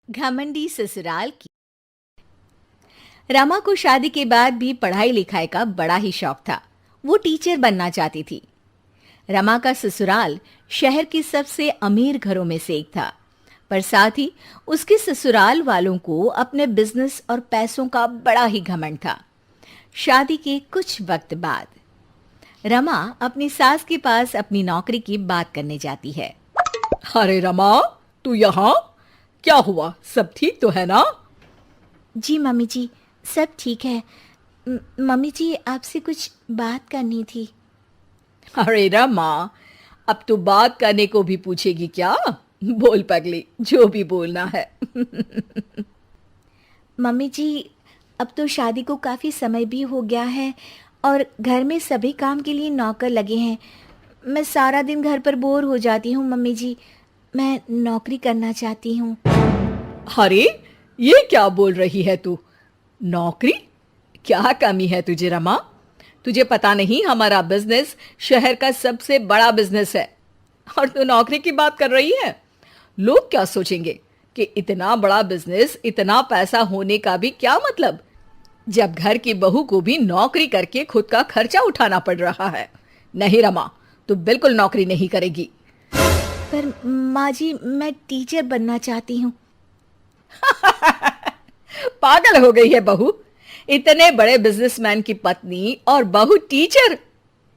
घमंडी ससुराल की। रमा को शादी के बाद भी पढ़ाई लिखाई का बड़ा ही शौक था। वो टीचर बनना चाहती थी। रमा का ससुराल शहर के सबसे अमीर घरों में से एक था, पर साथ ही उसके ससुराल वालों को अपने बिजनेस और पैसों का बड़ा ही घमंड था। शादी के कुछ वक्त बाद रमा अपनी सास के पास अपनी नौकरी की बात करने जाती है। अरे रमा, तू यहाँ? क्या हुआ, सब ठीक तो है ना? जी मम्मी जी, सब ठीक है। मम्मी जी, आपसे कुछ बात करनी थी। अरे रमा, अब तू बात करने को भी पूछेगी क्या? बोल पगली, जो भी बोलना है। मम्मी जी, अब तो शादी को काफ़ी समय भी हो गया है और घर में सभी काम के लिए नौकर लगे हैं। मैं सारा दिन घर पर बोर हो जाती हूँ मम्मी जी। मैं नौकरी करना चाहती हूँ। अरे, ये क्या बोल रही है तू? नौकरी? क्या कमी है तुझे रमा? तुझे पता नहीं, हमारा बिजनेस शहर का सबसे बड़ा बिजनेस है और तू नौकरी की बात कर रही है? लोग क्या सोचेंगे कि इतना बड़ा बिजनेस, इतना पैसा होने का भी क्या मतलब, जब घर की बहू को भी नौकरी करके खुद का खर्चा उठाना पड़ रहा है। नहीं रमा, तू बिल्कुल नौकरी नहीं करेगी। पर माँ जी, मैं टीचर बनना चाहती हूँ। पागल हो गई है बहू? इतने बड़े बिजनेसमैन की पत्नी और बहू टीचर?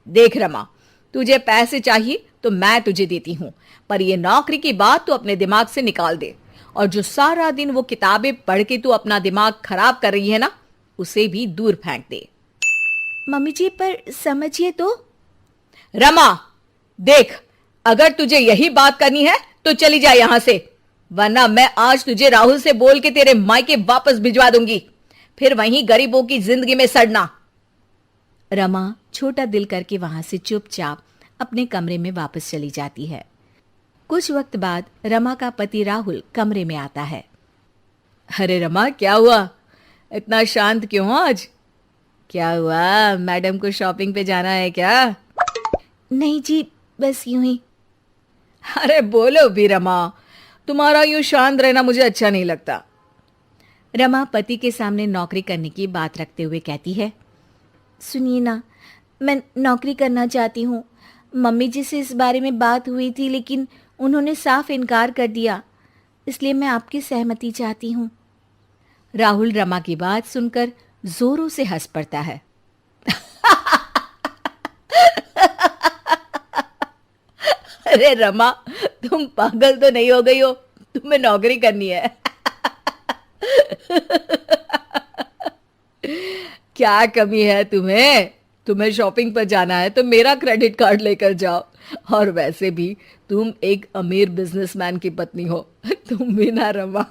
देख रमा, तुझे पैसे चाहिए तो मैं तुझे देती हूं, पर ये नौकरी की बात तू अपने दिमाग से निकाल दे। और जो सारा दिन वो किताबें पढ़ के तू अपना दिमाग खराब कर रही है ना, उसे भी दूर फेंक दे। मम्मी जी, पर समझिए तो। रमा, देख, अगर तुझे यही बात करनी है तो चली जा यहां से, वरना मैं आज तुझे राहुल से बोल के तेरे मायके वापस भिजवा दूंगी, फिर वहीं गरीबों की जिंदगी में सड़ना। रमा छोटा दिल करके वहां से चुपचाप अपने कमरे में वापस चली जाती है। कुछ वक्त बाद रमा का पति राहुल कमरे में आता है। अरे रमा, क्या हुआ? इतना शांत क्यों हो आज? क्या हुआ, मैडम को शॉपिंग पे जाना है क्या? नहीं जी, बस यूं ही। अरे बोलो भी रमा, तुम्हारा यूं शांत रहना मुझे अच्छा नहीं लगता। रमा पति के सामने नौकरी करने की बात रखते हुए कहती है, सुनिए ना, मैं नौकरी करना चाहती हूँ। मम्मी जी से इस बारे में बात हुई थी, लेकिन उन्होंने साफ इनकार कर दिया। इसलिए मैं आपकी सहमति चाहती हूँ। राहुल रमा की बात सुनकर जोरों से हंस पड़ता है। अरे रमा, तुम पागल तो नहीं हो गई हो? तुम्हें नौकरी करनी है? क्या कमी है तुम्हें? तुम्हें शॉपिंग पर जाना है तो मेरा क्रेडिट कार्ड लेकर जाओ। और वैसे भी तुम एक अमीर बिजनेसमैन की पत्नी हो, तुम भी ना रमा।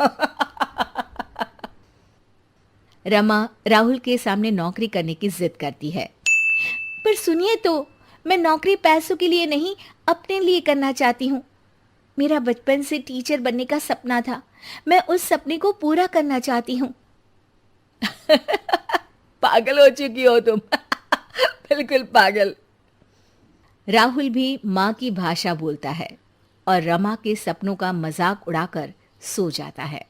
रमा राहुल के सामने नौकरी करने की जिद करती है। पर सुनिए तो, मैं नौकरी पैसों के लिए नहीं, अपने लिए करना चाहती हूँ। मेरा बचपन से टीचर बनने का सपना था। मैं उस सपने को पूरा करना चाहती हूँ। पागल हो चुकी हो तुम। बिल्कुल पागल। राहुल भी माँ की भाषा बोलता है और रमा के सपनों का मजाक उड़ाकर सो जाता है।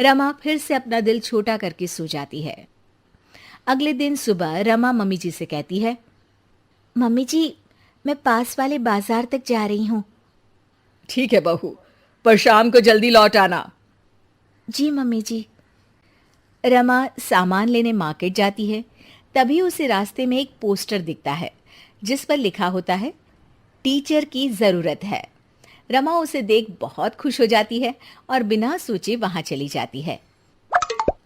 रमा फिर से अपना दिल छोटा करके सो जाती है। अगले दिन सुबह रमा मम्मी जी से कहती है, मम्मी जी, मैं पास वाले बाजार तक जा रही हूँ। ठीक है बहू, पर शाम को जल्दी लौट आना। जी मम्मी जी। रमा सामान लेने मार्केट जाती है। तभी उसे रास्ते में एक पोस्टर दिखता है जिस पर लिखा होता है, टीचर की ज़रूरत है। रमा उसे देख बहुत खुश हो जाती है और बिना सोचे वहां चली जाती है।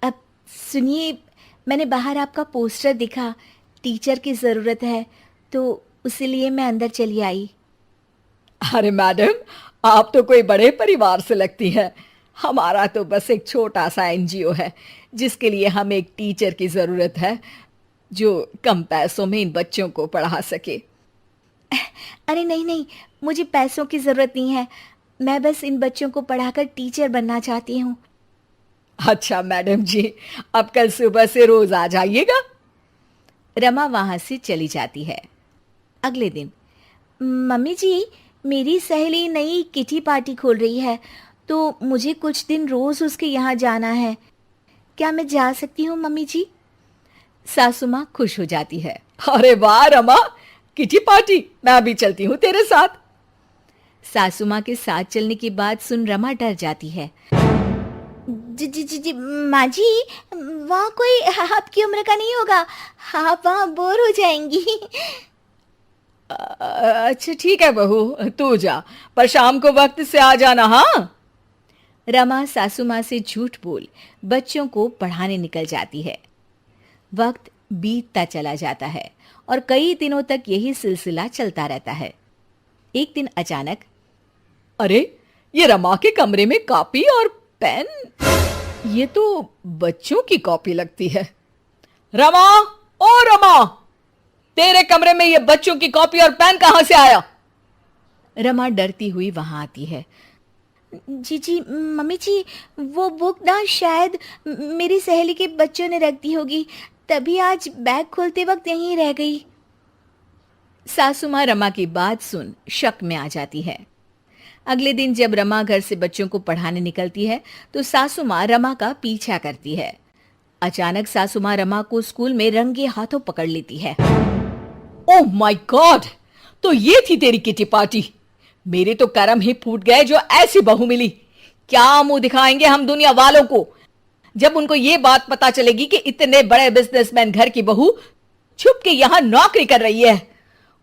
अब सुनिए, मैंने बाहर आपका पोस्टर दिखा, टीचर की ज़रूरत है, तो इसीलिए मैं अंदर चली आई। अरे मैडम, आप तो कोई बड़े परिवार से लगती हैं। हमारा तो बस एक छोटा सा एनजीओ है जिसके लिए हमें एक टीचर की ज़रूरत है जो कम पैसों में इन बच्चों को पढ़ा सके। अरे नहीं नहीं, मुझे पैसों की ज़रूरत नहीं है। मैं बस इन बच्चों को पढ़ाकर टीचर बनना चाहती हूँ। अच्छा मैडम जी, अब कल सुबह से रोज आ जाइएगा। रमा वहां से चली जाती है। अगले दिन, मम्मी जी, मेरी सहेली नई किटी पार्टी खोल रही है, तो मुझे कुछ दिन रोज उसके यहाँ जाना है। क्या मैं जा सकती हूँ मम्मी जी? सासू माँ खुश हो जाती है। अरे वाह रमा, किटी पार्टी, मैं भी चलती हूँ तेरे साथ। सासू माँ के साथ चलने की बात सुन रमा डर जाती है। जी जी जी जी माँ जी, वहाँ कोई आपकी उम्र का नहीं होगा, आप वहाँ बोर हो जाएंगी। अच्छा ठीक है बहू, तू जा, पर शाम को वक्त से आ जाना। हाँ। रमा सासू माँ से झूठ बोल बच्चों को पढ़ाने निकल जाती है। वक्त बीतता चला जाता है और कई दिनों तक यही सिलसिला चलता रहता है। एक दिन अचानक, अरे, ये रमा के कमरे में कॉपी और पेन, ये तो बच्चों की कॉपी लगती है। रमा, ओ रमा, तेरे कमरे में ये बच्चों की कॉपी और पेन कहां से आया? रमा डरती हुई वहां आती है। जी जी मम्मी जी, वो बुक ना शायद मेरी सहेली के बच्चों ने रख दी होगी, तभी आज बैग खोलते वक्त यहीं रह गई। सासू माँ रमा की बात सुन शक में आ जाती है। अगले दिन जब रमा घर से बच्चों को पढ़ाने निकलती है तो सासू माँ रमा का पीछा करती है। अचानक सासू माँ रमा को स्कूल में रंगे हाथों पकड़ लेती है। ओह माय गॉड, तो ये थी तेरी किटी पार्टी। मेरे तो करम ही फूट गए जो ऐसी बहू मिली। क्या मुंह दिखाएंगे हम दुनिया वालों को जब उनको ये बात पता चलेगी कि इतने बड़े बिजनेसमैन घर की बहू छुप के यहां नौकरी कर रही है।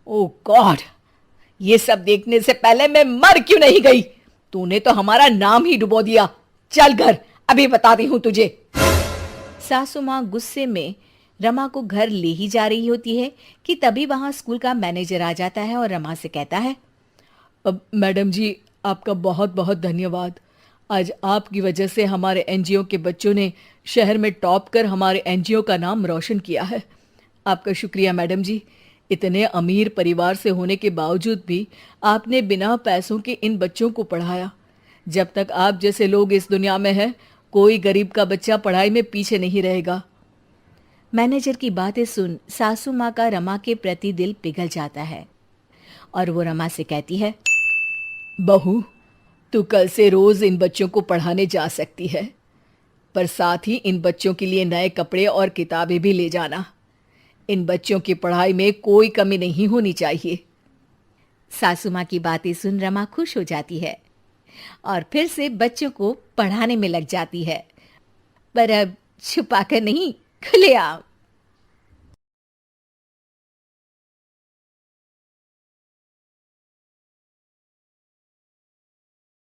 ओह गॉड, ये सब देखने से पहले मैं मर क्यों नहीं गई? तूने तो हमारा नाम ही डुबो दिया। चल घर, अभी बताती हूं तुझे। सासू माँ गुस्से में रमा को घर ले ही जा रही होती है कि तभी वहां स्कूल का मैनेजर आ जाता है और रमा से कहता है, अब मैडम जी, आपका बहुत बहुत धन्यवाद। आज आपकी वजह से हमारे एनजीओ के बच्चों ने शहर में टॉप कर हमारे एनजीओ का नाम रोशन किया है। आपका शुक्रिया मैडम जी। इतने अमीर परिवार से होने के बावजूद भी आपने बिना पैसों के इन बच्चों को पढ़ाया। जब तक आप जैसे लोग इस दुनिया में हैं, कोई गरीब का बच्चा पढ़ाई में पीछे नहीं रहेगा। मैनेजर की बातें सुन सासू माँ का रमा के प्रति दिल पिघल जाता है और वो रमा से कहती है, बहू, तू कल से रोज इन बच्चों को पढ़ाने जा सकती है, पर साथ ही इन बच्चों के लिए नए कपड़े और किताबें भी ले जाना। इन बच्चों की पढ़ाई में कोई कमी नहीं होनी चाहिए। सासू माँ की बातें सुन रमा खुश हो जाती है और फिर से बच्चों को पढ़ाने में लग जाती है, पर अब छुपाकर नहीं, खुलेआम।